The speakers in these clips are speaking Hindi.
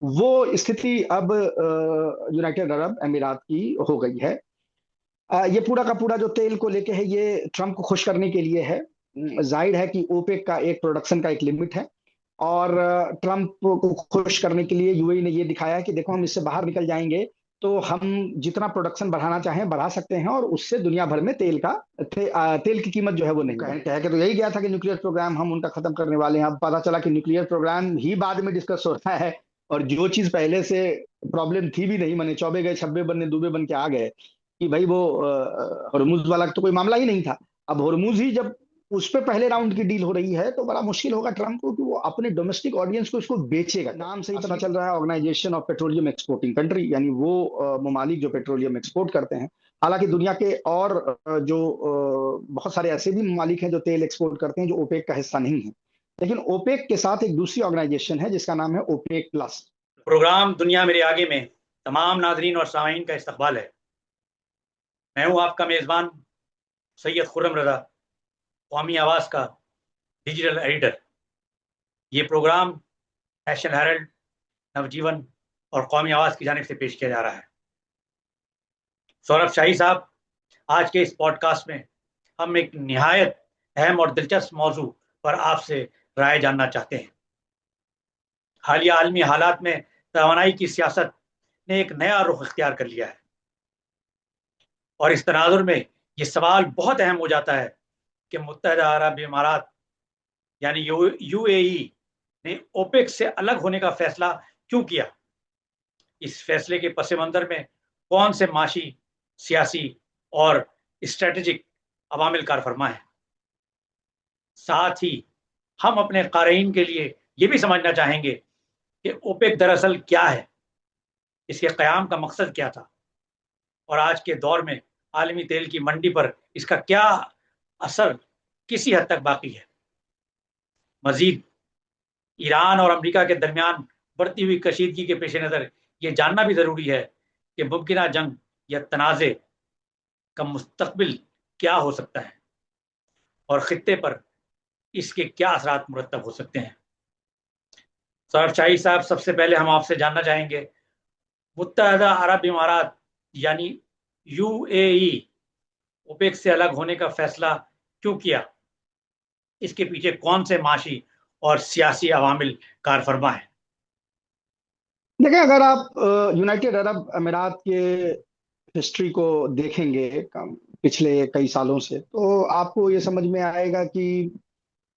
वो स्थिति अब यूनाइटेड अरब अमीरात की हो गई है। ये पूरा का पूरा जो तेल को लेके है, ये ट्रंप को खुश करने के लिए है। जाहिर है कि ओपेक का एक प्रोडक्शन का एक लिमिट है, और ट्रंप को खुश करने के लिए यूएई ने ये दिखाया है कि देखो, हम इससे बाहर निकल जाएंगे तो हम जितना प्रोडक्शन बढ़ाना चाहें बढ़ा सकते हैं, और उससे दुनिया भर में तेल की कीमत जो है वो नहीं कह के तो यही गया था कि न्यूक्लियर प्रोग्राम हम उनका खत्म करने वाले हैं। अब पता चला कि न्यूक्लियर प्रोग्राम ही बाद में डिस्कस हो रहा है, और जो चीज पहले से प्रॉब्लम थी भी नहीं, माने चौबे गए छब्बे बनने दूबे बन के आ गए कि भाई वो हरमुज वाला तो कोई मामला ही नहीं था। अब हरमुज ही जब उस पे पहले राउंड की डील हो रही है, तो बड़ा मुश्किल होगा ट्रंप को कि वो अपने डोमेस्टिक ऑडियंस को इसको बेचेगा। नाम से ही पता चल रहा है organisation of petroleum exporting country, यानी वो ममालिक जो पेट्रोलियम एक्सपोर्ट करते हैं। हालांकि दुनिया के और जो बहुत सारे ऐसे भी ममालिक हैं जो तेल एक्सपोर्ट करते हैं, जो ओपेक का हिस्सा नहीं है। लेकिन ओपेक के साथ एक दूसरी ऑर्गेनाइजेशन है जिसका नाम है ओपेक प्लस। प्रोग्राम दुनिया मेरे आगे में तमाम नाजरीन और सामीन का इस्तकबाल है। मैं हूं आपका मेज़बान सैयद खुर्रम रजा, कौमी आवाज़ का डिजिटल एडिटर। ये प्रोग्राम नेशनल हेरल्ड, नवजीवन और कौमी आवाज़ की जानिब से पेश किया जा रहा है। सौरभ शाही साहब, आज के इस पॉडकास्ट में हम एक निहायत अहम और दिलचस्प मौजू पर आपसे राय जानना चाहते हैं। हालिया आलमी हालात में तवानाई की सियासत ने एक नया रुख इख्तियार कर लिया है, और इस तनाजुर में ये सवाल बहुत अहम हो जाता है कि मुत्तहदा अरब इमारात यानी यूएई ने ओपेक से अलग होने का फैसला क्यों किया। इस फैसले के पस मंजर में कौन से माशी, सियासी और स्ट्रेटेजिक अवामिल कार फरमा है। साथ ही हम अपने क़ारीन के लिए ये भी समझना चाहेंगे कि ओपेक दरअसल क्या है, इसके क़याम का मकसद क्या था, और आज के दौर में आलमी तेल की मंडी पर इसका क्या असर किसी हद तक बाकी है। मजीद ईरान और अमेरिका के दरमियान बढ़ती हुई कशीदगी के पेश नज़र ये जानना भी ज़रूरी है कि मुमकिन जंग या तनाज़े का मुस्तकबिल क्या हो सकता है, और ख़ित्ते पर इसके क्या असरात मुरतब हो सकते हैं। सौरभ शाही साहब, सबसे पहले हम आपसे जानना चाहेंगे, मुत्तहदा अरब इमारात यानी यूएई ओपेक से अलग होने का फैसला क्यों किया, इसके पीछे कौन से माशी और सियासी अवामिल कार फरमा है। देखिए, अगर आप यूनाइटेड अरब अमीरात के हिस्ट्री को देखेंगे पिछले कई सालों से, तो आपको ये समझ में आएगा कि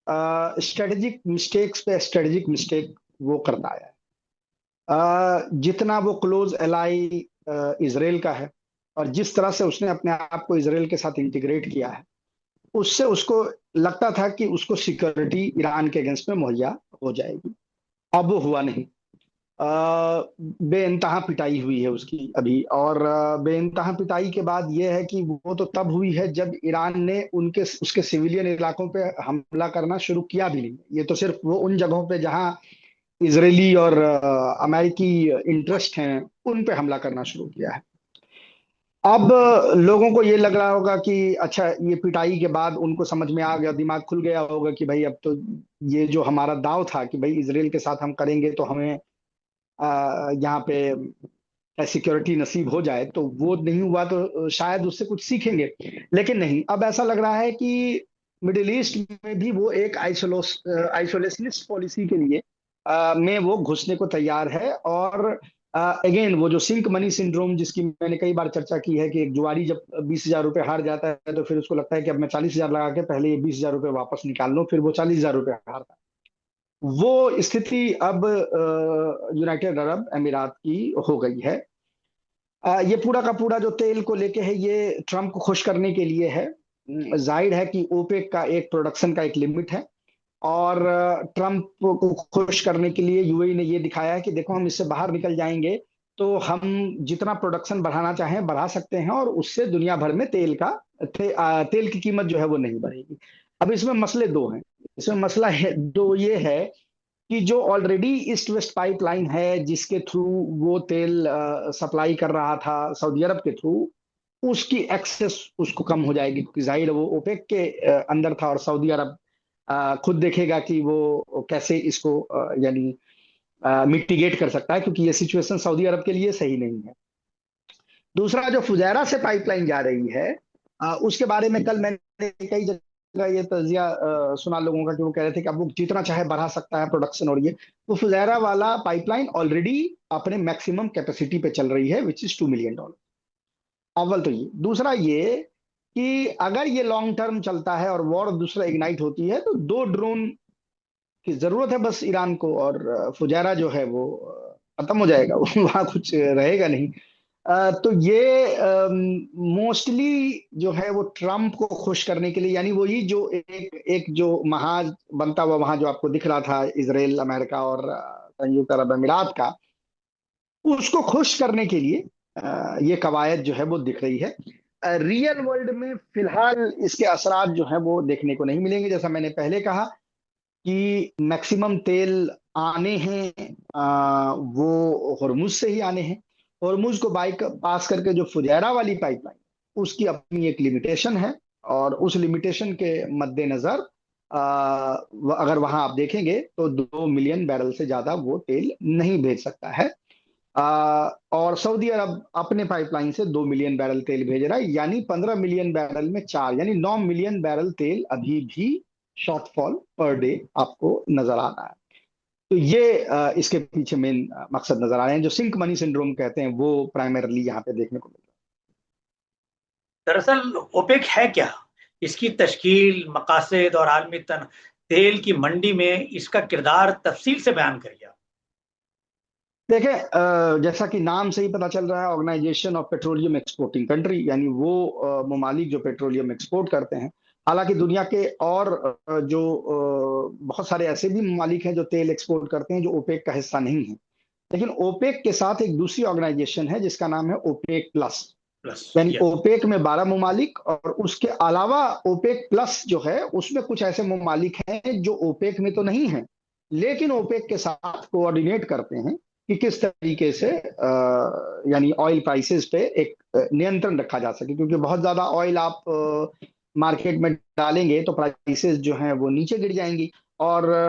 स्ट्रेटेजिक मिस्टेक्स पे स्ट्रेटेजिक मिस्टेक वो करता आया है। जितना वो क्लोज एलाई इसराइल का है, और जिस तरह से उसने अपने आप को इसराइल के साथ इंटीग्रेट किया है, उससे उसको लगता था कि उसको सिक्योरिटी ईरान के अगेंस्ट में मुहैया हो जाएगी। अब वो हुआ नहीं। बेइंतहा पिटाई हुई है उसकी अभी, और बेइंतहा पिटाई के बाद ये है कि वो तो तब हुई है जब ईरान ने उनके उसके सिविलियन इलाकों पे हमला करना शुरू किया भी नहीं। ये तो सिर्फ वो उन जगहों पे जहां इजरायली और अमेरिकी इंटरेस्ट हैं, उन पे हमला करना शुरू किया है। अब लोगों को ये लग रहा होगा कि अच्छा, ये पिटाई के बाद उनको समझ में आ गया, दिमाग खुल गया होगा कि भाई अब तो ये जो हमारा दाव था कि भाई इसराइल के साथ हम करेंगे तो हमें यहाँ पे सिक्योरिटी नसीब हो जाए, तो वो नहीं हुआ, तो शायद उससे कुछ सीखेंगे। लेकिन नहीं, अब ऐसा लग रहा है कि मिडिल ईस्ट में भी वो एक आइसोलेशनिस्ट पॉलिसी के लिए में वो घुसने को तैयार है। और अगेन वो जो सिंक मनी सिंड्रोम, जिसकी मैंने कई बार चर्चा की है, कि एक जुआरी जब 20,000 रुपये हार जाता है तो फिर उसको लगता है कि अब मैं 40,000 लगा के पहले ये 20,000 रुपये वापस निकाल लूं, फिर वो 40,000 रुपये हारता है। वो स्थिति अब यूनाइटेड अरब अमीरात की हो गई है। ये पूरा का पूरा जो तेल को लेके है, ये ट्रंप को खुश करने के लिए है। जाहिर है कि ओपेक का एक प्रोडक्शन का एक लिमिट है, और ट्रंप को खुश करने के लिए यूएई ने ये दिखाया है कि देखो, हम इससे बाहर निकल जाएंगे तो हम जितना प्रोडक्शन बढ़ाना चाहें बढ़ा सकते हैं, और उससे दुनिया भर में तेल की कीमत जो है वो नहीं बढ़ेगी। अब इसमें मसले दो हैं। इसमें मसला है दो, ये है कि जो ऑलरेडी ईस्ट वेस्ट पाइपलाइन है, जिसके थ्रू वो तेल सप्लाई कर रहा था सऊदी अरब के थ्रू, उसकी एक्सेस उसको कम हो जाएगी, क्योंकि जाहिर है वो ओपेक के अंदर था, और सऊदी अरब खुद देखेगा कि वो कैसे इसको यानी मिटिगेट कर सकता है, क्योंकि ये सिचुएशन सऊदी अरब के लिए सही नहीं है। दूसरा, जो फुजैरा से पाइपलाइन जा रही है, उसके बारे में कल मैंने कई जगह ये तजिया सुना लोगों का, कि वो कह रहे थे कि अब वो जितना चाहे बढ़ा सकता है प्रोडक्शन, और ये वो फुजैरा वाला पाइपलाइन ऑलरेडी अपने मैक्सिमम कैपेसिटी पे चल रही है, विच इज $2 मिलियन। अव्वल तो ये, दूसरा ये कि अगर ये लॉन्ग टर्म चलता है और वॉर दूसरा इग्नाइट होती है, तो 2 ड्रोन की जरूरत है बस ईरान को, और फुजैरा जो है वो खत्म हो जाएगा वहां कुछ रहेगा नहीं। तो ये मोस्टली जो है वो ट्रम्प को खुश करने के लिए, यानी वही जो एक एक जो महाज बनता हुआ वहां जो आपको दिख रहा था, इसराइल, अमेरिका और संयुक्त अरब अमीरात का, उसको खुश करने के लिए ये कवायद जो है वो दिख रही है। रियल वर्ल्ड में फिलहाल इसके असरात जो है वो देखने को नहीं मिलेंगे। जैसा मैंने पहले कहा कि मैक्सिमम तेल आने हैं, वो हॉर्मुज से ही आने हैं। हॉर्मुज को बाई पास करके जो फुजैरा वाली पाइपलाइन, उसकी अपनी एक लिमिटेशन है, और उस लिमिटेशन के मद्देनजर अगर वहां आप देखेंगे तो 2 मिलियन बैरल से ज्यादा वो तेल नहीं भेज सकता है। और सऊदी अरब अपने पाइपलाइन से 2 मिलियन बैरल तेल भेज रहा है, यानी 15 मिलियन बैरल में चार, यानी 9 मिलियन बैरल तेल अभी भी शॉर्टफॉल पर डे आपको नजर आ रहा है। तो ये इसके पीछे मेन मकसद नजर आ रहे हैं, जो सिंक मनी सिंड्रोम कहते हैं, वो प्राइमरली यहाँ पे देखने को मिल दरअसल ओपेक है क्या, इसकी तश्कील, मकासद और आलमी तेल की मंडी में इसका किरदार तफसील से बयान करिए। देखें, जैसा कि नाम से ही पता चल रहा है, organisation of petroleum exporting country, यानी वो ममालिक जो पेट्रोलियम एक्सपोर्ट करते हैं। हालांकि दुनिया के और जो बहुत सारे ऐसे भी ममालिक हैं जो तेल एक्सपोर्ट करते हैं, जो ओपेक का हिस्सा नहीं है। लेकिन ओपेक के साथ एक दूसरी ऑर्गेनाइजेशन है जिसका नाम है ओपेक प्लस। यानी ओपेक में 12 ममालिक, और उसके अलावा ओपेक प्लस जो है उसमें कुछ ऐसे ममालिक हैं जो ओपेक में तो नहीं है, लेकिन ओपेक के साथ कोऑर्डिनेट करते हैं कि किस तरीके से यानी ऑयल प्राइसेस पे एक नियंत्रण रखा जा सके, क्योंकि बहुत ज्यादा ऑयल आप मार्केट में डालेंगे तो प्राइसेस जो हैं वो नीचे गिर जाएंगी, और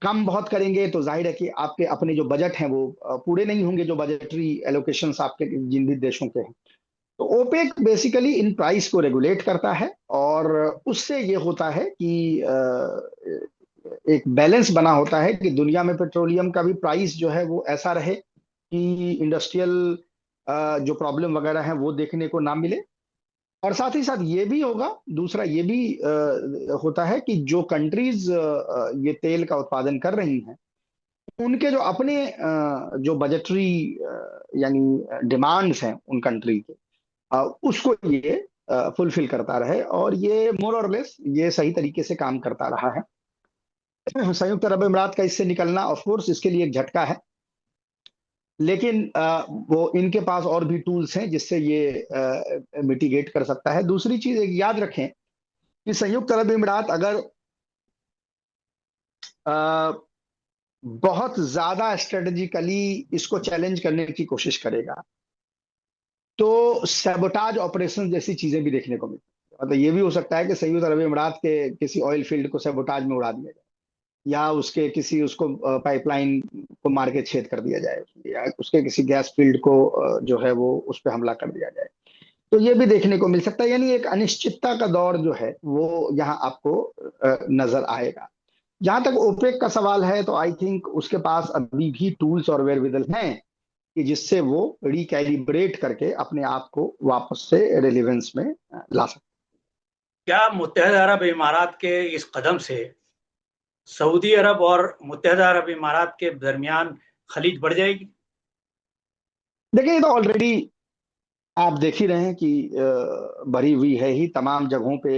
कम बहुत करेंगे तो जाहिर है कि आपके अपने जो बजट हैं वो पूरे नहीं होंगे, जो बजटरी एलोकेशंस आपके जिन भी देशों के हैं। तो ओपेक बेसिकली इन प्राइस को रेगुलेट करता है, और उससे ये होता है कि एक बैलेंस बना होता है कि दुनिया में पेट्रोलियम का भी प्राइस जो है वो ऐसा रहे कि इंडस्ट्रियल जो प्रॉब्लम वगैरह है वो देखने को ना मिले। और साथ ही साथ ये भी होगा, दूसरा ये भी होता है कि जो कंट्रीज ये तेल का उत्पादन कर रही हैं, उनके जो अपने जो बजटरी यानी डिमांड्स हैं उन कंट्री के, उसको ये फुलफिल करता रहे, और ये मोर और लेस ये सही तरीके से काम करता रहा है। संयुक्त अरब अमीरात का इससे निकलना ऑफ कोर्स इसके लिए एक झटका है, लेकिन वो इनके पास और भी टूल्स हैं जिससे ये मिटिगेट कर सकता है। दूसरी चीज एक याद रखें कि संयुक्त अरब अमीरात अगर बहुत ज्यादा स्ट्रेटेजिकली इसको चैलेंज करने की कोशिश करेगा, तो सैबोटाज ऑपरेशन जैसी चीजें भी देखने को मिलती है। मतलब ये भी हो सकता है कि संयुक्त अरब अमीरात के किसी ऑयल फील्ड को सैबोटाज में उड़ा दिया जाए, या उसके किसी उसको पाइपलाइन को मार के छेद कर दिया जाए, या उसके किसी गैस फील्ड को जो है वो उस पर हमला कर दिया जाए। तो ये भी देखने को मिल सकता है, यानी एक अनिश्चितता का दौर जो है वो यहाँ आपको नजर आएगा। जहां तक ओपेक का सवाल है, तो आई थिंक उसके पास अभी भी टूल्स और वेयरविदल हैं कि जिससे वो रिकैलिब्रेट करके अपने आप को वापस से रेलिवेंस में ला सकते। क्या मुत्तहदा अरब इमारात के इस कदम से सऊदी अरब और मुत्तहदा अरब इमारात के दरमियान खलीज बढ़ जाएगी? देखिए, ये तो ऑलरेडी आप देख ही रहे हैं कि भरी हुई है ही तमाम जगहों पे।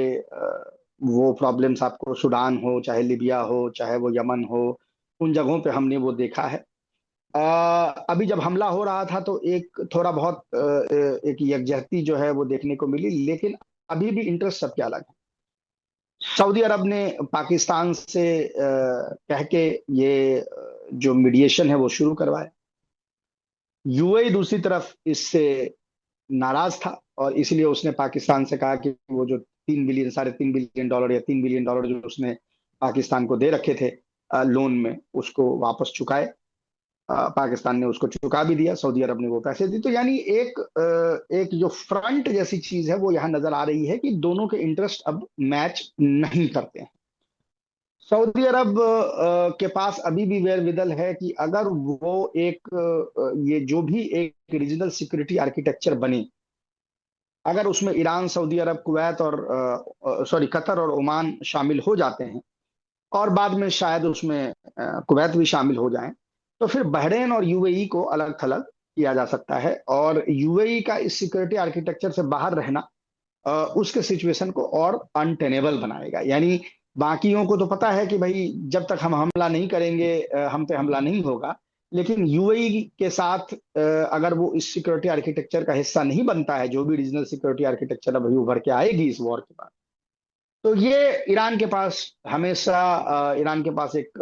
वो प्रॉब्लम्स आपको सूडान हो, चाहे लिबिया हो, चाहे वो यमन हो, उन जगहों पे हमने वो देखा है। अभी जब हमला हो रहा था तो एक थोड़ा बहुत एक यकजहती जो है वो देखने को मिली, लेकिन अभी भी इंटरेस्ट सबके अलग है। सऊदी अरब ने पाकिस्तान से कह के ये जो मीडिएशन है वो शुरू करवाया। यूएई दूसरी तरफ इससे नाराज था, और इसलिए उसने पाकिस्तान से कहा कि वो जो 3 बिलियन, $3.5 बिलियन या $3 बिलियन जो उसने पाकिस्तान को दे रखे थे लोन में, उसको वापस चुकाए। पाकिस्तान ने उसको चुका भी दिया, सऊदी अरब ने वो पैसे दिए। तो यानी एक जो फ्रंट जैसी चीज है वो यहाँ नजर आ रही है कि दोनों के इंटरेस्ट अब मैच नहीं करते हैं। सऊदी अरब के पास अभी भी वेरविदल है कि अगर वो ये जो भी एक रीजनल सिक्योरिटी आर्किटेक्चर बने, अगर उसमें ईरान, सऊदी अरब, कुवैत और सॉरी कतर और ओमान शामिल हो जाते हैं, और बाद में शायद उसमें कुवैत भी शामिल हो जाएं, तो फिर बहरेन और यूएई को अलग थलग किया जा सकता है। और यूएई का इस सिक्योरिटी आर्किटेक्चर से बाहर रहना उसके सिचुएशन को और अनटेनेबल बनाएगा। यानी बाकियों को तो पता है कि भाई जब तक हम हमला नहीं करेंगे हम पे हमला नहीं होगा, लेकिन यूएई के साथ अगर वो इस सिक्योरिटी आर्किटेक्चर का हिस्सा नहीं बनता है, जो भी रीजनल सिक्योरिटी आर्किटेक्चर अभी उभर के आएगी इस वॉर के बाद, तो ये ईरान के पास हमेशा ईरान के पास एक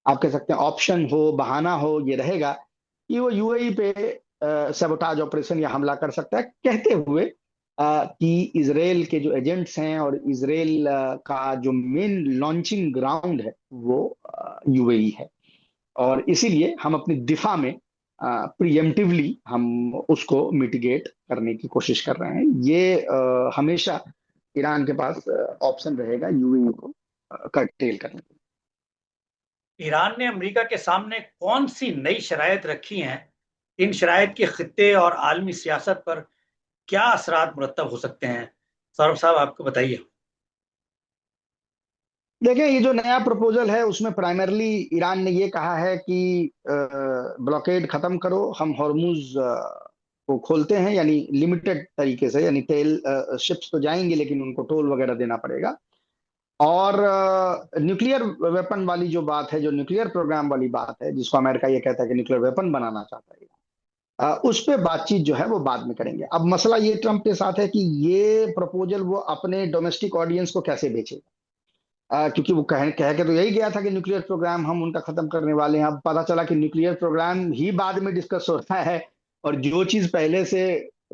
आप कह सकते हैं ऑप्शन हो, बहाना हो, ये रहेगा कि वो यूएई पे सबोटाज ऑपरेशन या हमला कर सकता है, कहते हुए कि इसराइल के जो एजेंट्स हैं और इसराइल का जो मेन लॉन्चिंग ग्राउंड है वो यूएई है, और इसीलिए हम अपनी दिफा में प्रिएम्प्टिवली हम उसको मिटिगेट करने की कोशिश कर रहे हैं। ये हमेशा ईरान के पास ऑप्शन रहेगा यूएई को कर्टेल करने के। ईरान ने अमेरिका के सामने कौन सी नई शराइत रखी हैं? इन शराइत के खित्ते और आलमी सियासत पर क्या असरात मुरतब हो सकते हैं? सौरभ साहब, आपको बताइए। देखिए, ये जो नया प्रपोजल है उसमें प्राइमरली ईरान ने ये कहा है कि ब्लॉकेड खत्म करो, हम हॉर्मुज को खोलते हैं, यानी लिमिटेड तरीके से, यानी तेल शिप्स तो जाएंगे लेकिन उनको टोल वगैरह देना पड़ेगा। और न्यूक्लियर वेपन वाली जो बात है, जो न्यूक्लियर प्रोग्राम वाली बात है, जिसको अमेरिका ये कहता है कि न्यूक्लियर वेपन बनाना चाहता है, उस पे बातचीत जो है वो बाद में करेंगे। अब मसला ये ट्रंप के साथ है कि ये प्रपोजल वो अपने डोमेस्टिक ऑडियंस को कैसे बेचेगा, क्योंकि वो कह के तो यही गया था कि न्यूक्लियर प्रोग्राम हम उनका खत्म करने वाले हैं। अब पता चला कि न्यूक्लियर प्रोग्राम ही बाद में डिस्कस हो रहा है, और जो चीज पहले से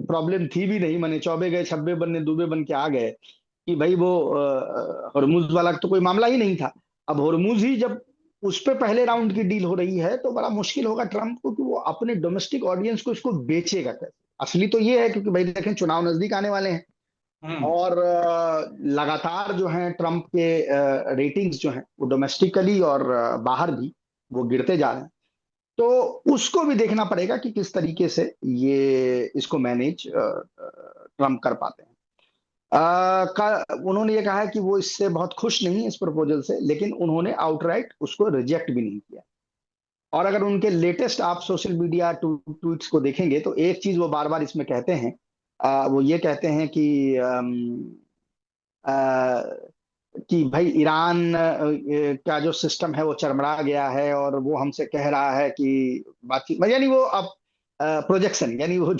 प्रॉब्लम थी भी नहीं, माने चौबे गए छब्बे बनने दूबे बन के आ गए कि भाई वो हॉर्मुज वाला तो कोई मामला ही नहीं था। अब हॉर्मुज ही जब उस पे पहले राउंड की डील हो रही है तो बड़ा मुश्किल होगा ट्रंप को कि वो अपने डोमेस्टिक ऑडियंस को इसको बेचेगा कैसे। असली तो ये है क्योंकि भाई देखें, चुनाव नजदीक आने वाले हैं, और लगातार जो है ट्रंप के रेटिंग्स जो हैं वो डोमेस्टिकली और बाहर भी वो गिरते जा रहे हैं। तो उसको भी देखना पड़ेगा कि किस तरीके से ये इसको मैनेज ट्रंप कर पाते हैं। उन्होंने ये कहा है कि वो इससे बहुत खुश नहीं इस प्रपोजल से, लेकिन उन्होंने आउटराइट उसको रिजेक्ट भी नहीं किया। और अगर उनके लेटेस्ट आप सोशल मीडिया ट्वीट्स को देखेंगे तो एक चीज वो बार बार इसमें कहते हैं, वो ये कहते हैं कि भाई ईरान का जो सिस्टम है वो चरमरा गया है, और वो हमसे कह रहा है कि बातचीत, यानी वो अब प्रोजेक्शन, यानी वो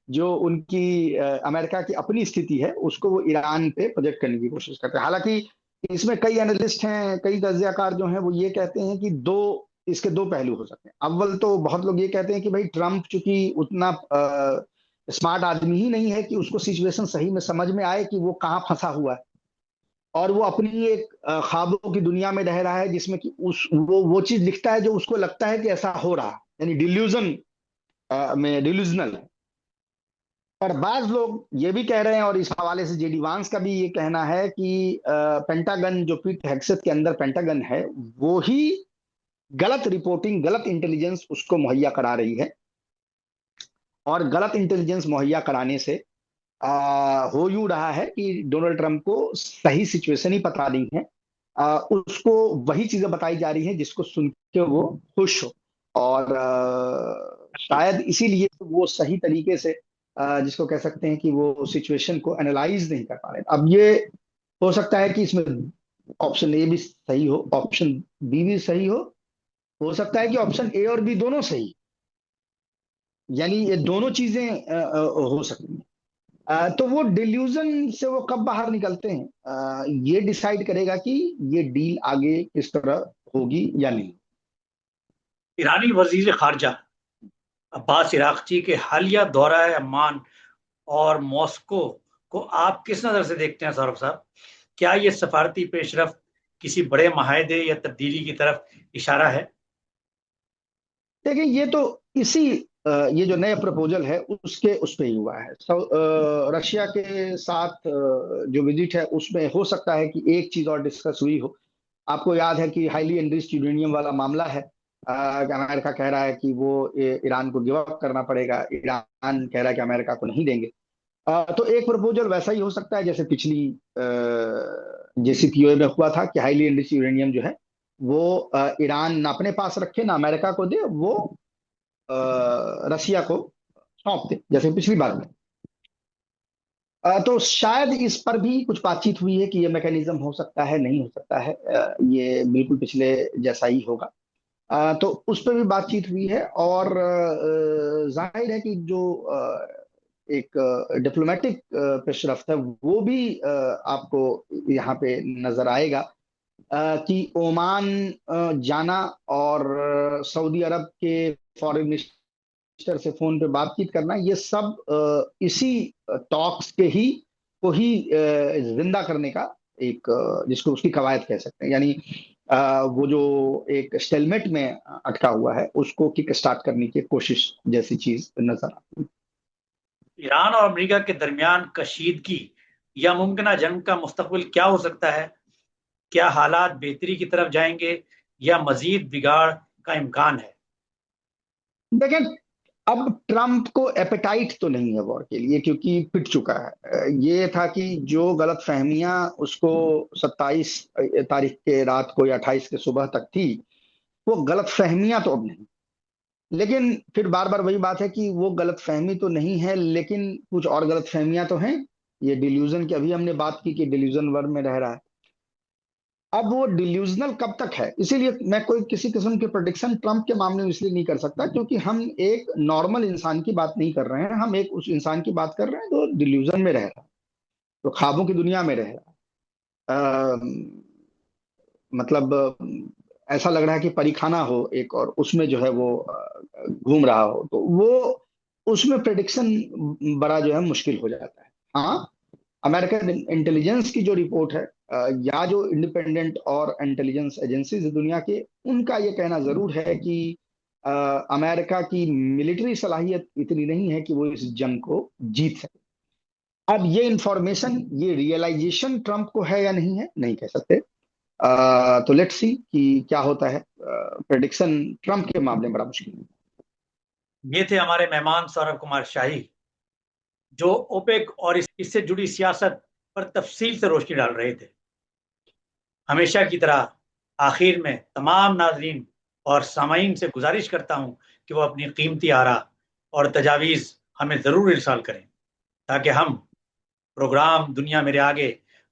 जो उनकी अमेरिका की अपनी स्थिति है उसको वो ईरान पे प्रोजेक्ट करने की कोशिश करते हैं। हालांकि इसमें कई एनालिस्ट हैं, कई तज्जियाकार जो हैं वो ये कहते हैं कि इसके दो पहलू हो सकते हैं। अव्वल तो बहुत लोग ये कहते हैं कि भाई ट्रंप चूंकि उतना स्मार्ट आदमी ही नहीं है कि उसको सिचुएशन सही में समझ में आए कि वो कहाँ फंसा हुआ है, और वो अपनी एक ख्वाबों की दुनिया में रह रहा है जिसमें कि वो चीज लिखता है जो उसको लगता है कि ऐसा हो रहा है, यानी डिल्यूजन में डिल्यूजनल है। पर बाज लोग ये भी कह रहे हैं, और इस हवाले से जेडी वांस का भी ये कहना है कि पेंटागन, जो पीट हेगसेथ के अंदर पेंटागन है, वो ही गलत रिपोर्टिंग, गलत इंटेलिजेंस उसको मुहैया करा रही है, और गलत इंटेलिजेंस मुहैया कराने से हो यूं रहा है कि डोनाल्ड ट्रंप को सही सिचुएशन ही पता नहीं है। उसको वही चीजें बताई जा रही हैं जिसको सुन के वो खुश हो, और शायद इसीलिए वो सही तरीके से जिसको कह सकते हैं कि वो सिचुएशन को एनालाइज नहीं कर पा रहे। अब ये हो सकता है कि इसमें ऑप्शन ए भी सही हो, ऑप्शन बी भी सही हो सकता है कि ऑप्शन ए और बी दोनों सही, यानी ये दोनों चीजें हो सकती हैं। तो वो डिल्यूजन से वो कब बाहर निकलते हैं, ये डिसाइड करेगा कि ये डील आगे किस तरह होगी या नहीं। ईरानी वजीर खारजा अब्बास इराक्ची के हालिया दौरा अम्मान और मॉस्को को आप किस नज़र से देखते हैं सौरभ साहब? क्या ये सफारती पेशरफ किसी बड़े माहदे या तब्दीली की तरफ इशारा है? देखिए ये तो इसी ये जो नया प्रपोजल है उसके उस पे ही हुआ है। रशिया के साथ जो विजिट है उसमें हो सकता है कि एक चीज और डिस्कस हुई हो। आपको याद है कि हाईली एनरिच्ड यूरेनियम वाला मामला है। कि अमेरिका कह रहा है कि वो ईरान को गिव अप करना पड़ेगा, ईरान कह रहा है कि अमेरिका को नहीं देंगे। तो एक प्रपोजल वैसा ही हो सकता है जैसे पिछली JCPOA में हुआ था कि हाईली एनरिच्ड यूरेनियम जो है वो ईरान ना अपने पास रखे ना अमेरिका को दे, वो रसिया को सौंप दे जैसे पिछली बार में। तो शायद इस पर भी कुछ बातचीत हुई है कि ये मैकेनिज्म हो सकता है, नहीं हो सकता है। ये बिल्कुल पिछले जैसा ही होगा। तो उस पर भी बातचीत हुई है। और जाहिर है कि जो एक डिप्लोमेटिक पेशरफ्त है वो भी आपको यहाँ पे नजर आएगा। कि ओमान जाना और सऊदी अरब के फॉरेन मिनिस्टर से फोन पे बातचीत करना, ये सब इसी टॉक्स के ही को ही जिंदा करने का एक जिसको उसकी कवायद कह सकते हैं। यानी वो जो एक स्टेलमेट में अटका हुआ है उसको किक स्टार्ट करने की कोशिश जैसी चीज नजर आती है। ईरान और अमेरिका के दरमियान कशीदगी या मुमकिन जंग का मुस्तकबिल क्या हो सकता है? क्या हालात बेहतरी की तरफ जाएंगे या मजीद बिगाड़ का इम्कान है? देखें, अब ट्रंप को एपेटाइट तो नहीं है वॉर के लिए, क्योंकि पिट चुका है। ये था कि जो गलत फहमियां उसको 27 तारीख के रात को या 28 के सुबह तक थी, वो गलत फहमियां तो अब नहीं। लेकिन फिर बार बार वही बात है कि वो गलत फहमी तो नहीं है, लेकिन कुछ और गलत फहमियां तो हैं। ये डिल्यूजन की अभी हमने बात की कि डिल्यूजन वर्ड में रह रहा है। अब वो डिल्यूजनल कब तक है, इसीलिए मैं कोई किसी किस्म की प्रोडिक्शन ट्रंप के मामले में इसलिए नहीं कर सकता, क्योंकि हम एक नॉर्मल इंसान की बात नहीं कर रहे हैं। हम एक उस इंसान की बात कर रहे हैं जो डिल्यूजन में रह रहा है, तो ख्वाबों की दुनिया में रह रहा है। मतलब ऐसा लग रहा है कि परीखाना हो एक, और उसमें जो है वो घूम रहा हो, तो वो उसमें प्रेडिक्शन बड़ा जो है मुश्किल हो जाता है। हाँ, अमेरिकन इंटेलिजेंस की जो रिपोर्ट है, या जो इंडिपेंडेंट और इंटेलिजेंस एजेंसीज दुनिया के, उनका ये कहना जरूर है कि अमेरिका की मिलिट्री सलाहियत इतनी नहीं है कि वो इस जंग को जीत सके। अब ये इंफॉर्मेशन, ये रियलाइजेशन ट्रंप को है या नहीं है, नहीं कह सकते। तो लेट्स सी कि क्या होता है। प्रेडिक्शन ट्रंप के मामले में बड़ा मुश्किल है। ये थे हमारे मेहमान सौरभ कुमार शाही, जो ओपेक और इससे जुड़ी सियासत पर तफसील से रोशनी डाल रहे थे। हमेशा की तरह आखिर में तमाम नाजरीन और सामाईन से गुजारिश करता हूं कि वो अपनी कीमती आरा और तजावीज़ हमें ज़रूर इरसाल करें, ताकि हम प्रोग्राम दुनिया मेरे आगे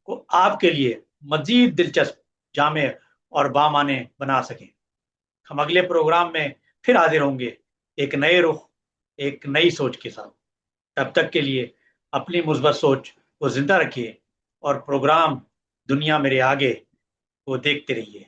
को आपके लिए मजीद दिलचस्प, जामे और बामाने बना सकें। हम अगले प्रोग्राम में फिर हाजिर होंगे, एक नए रुख, एक नई सोच के साथ। तब तक के लिए अपनी मुस्बत सोच को जिंदा रखिए और प्रोग्राम दुनिया मेरे आगे को देखते रहिए।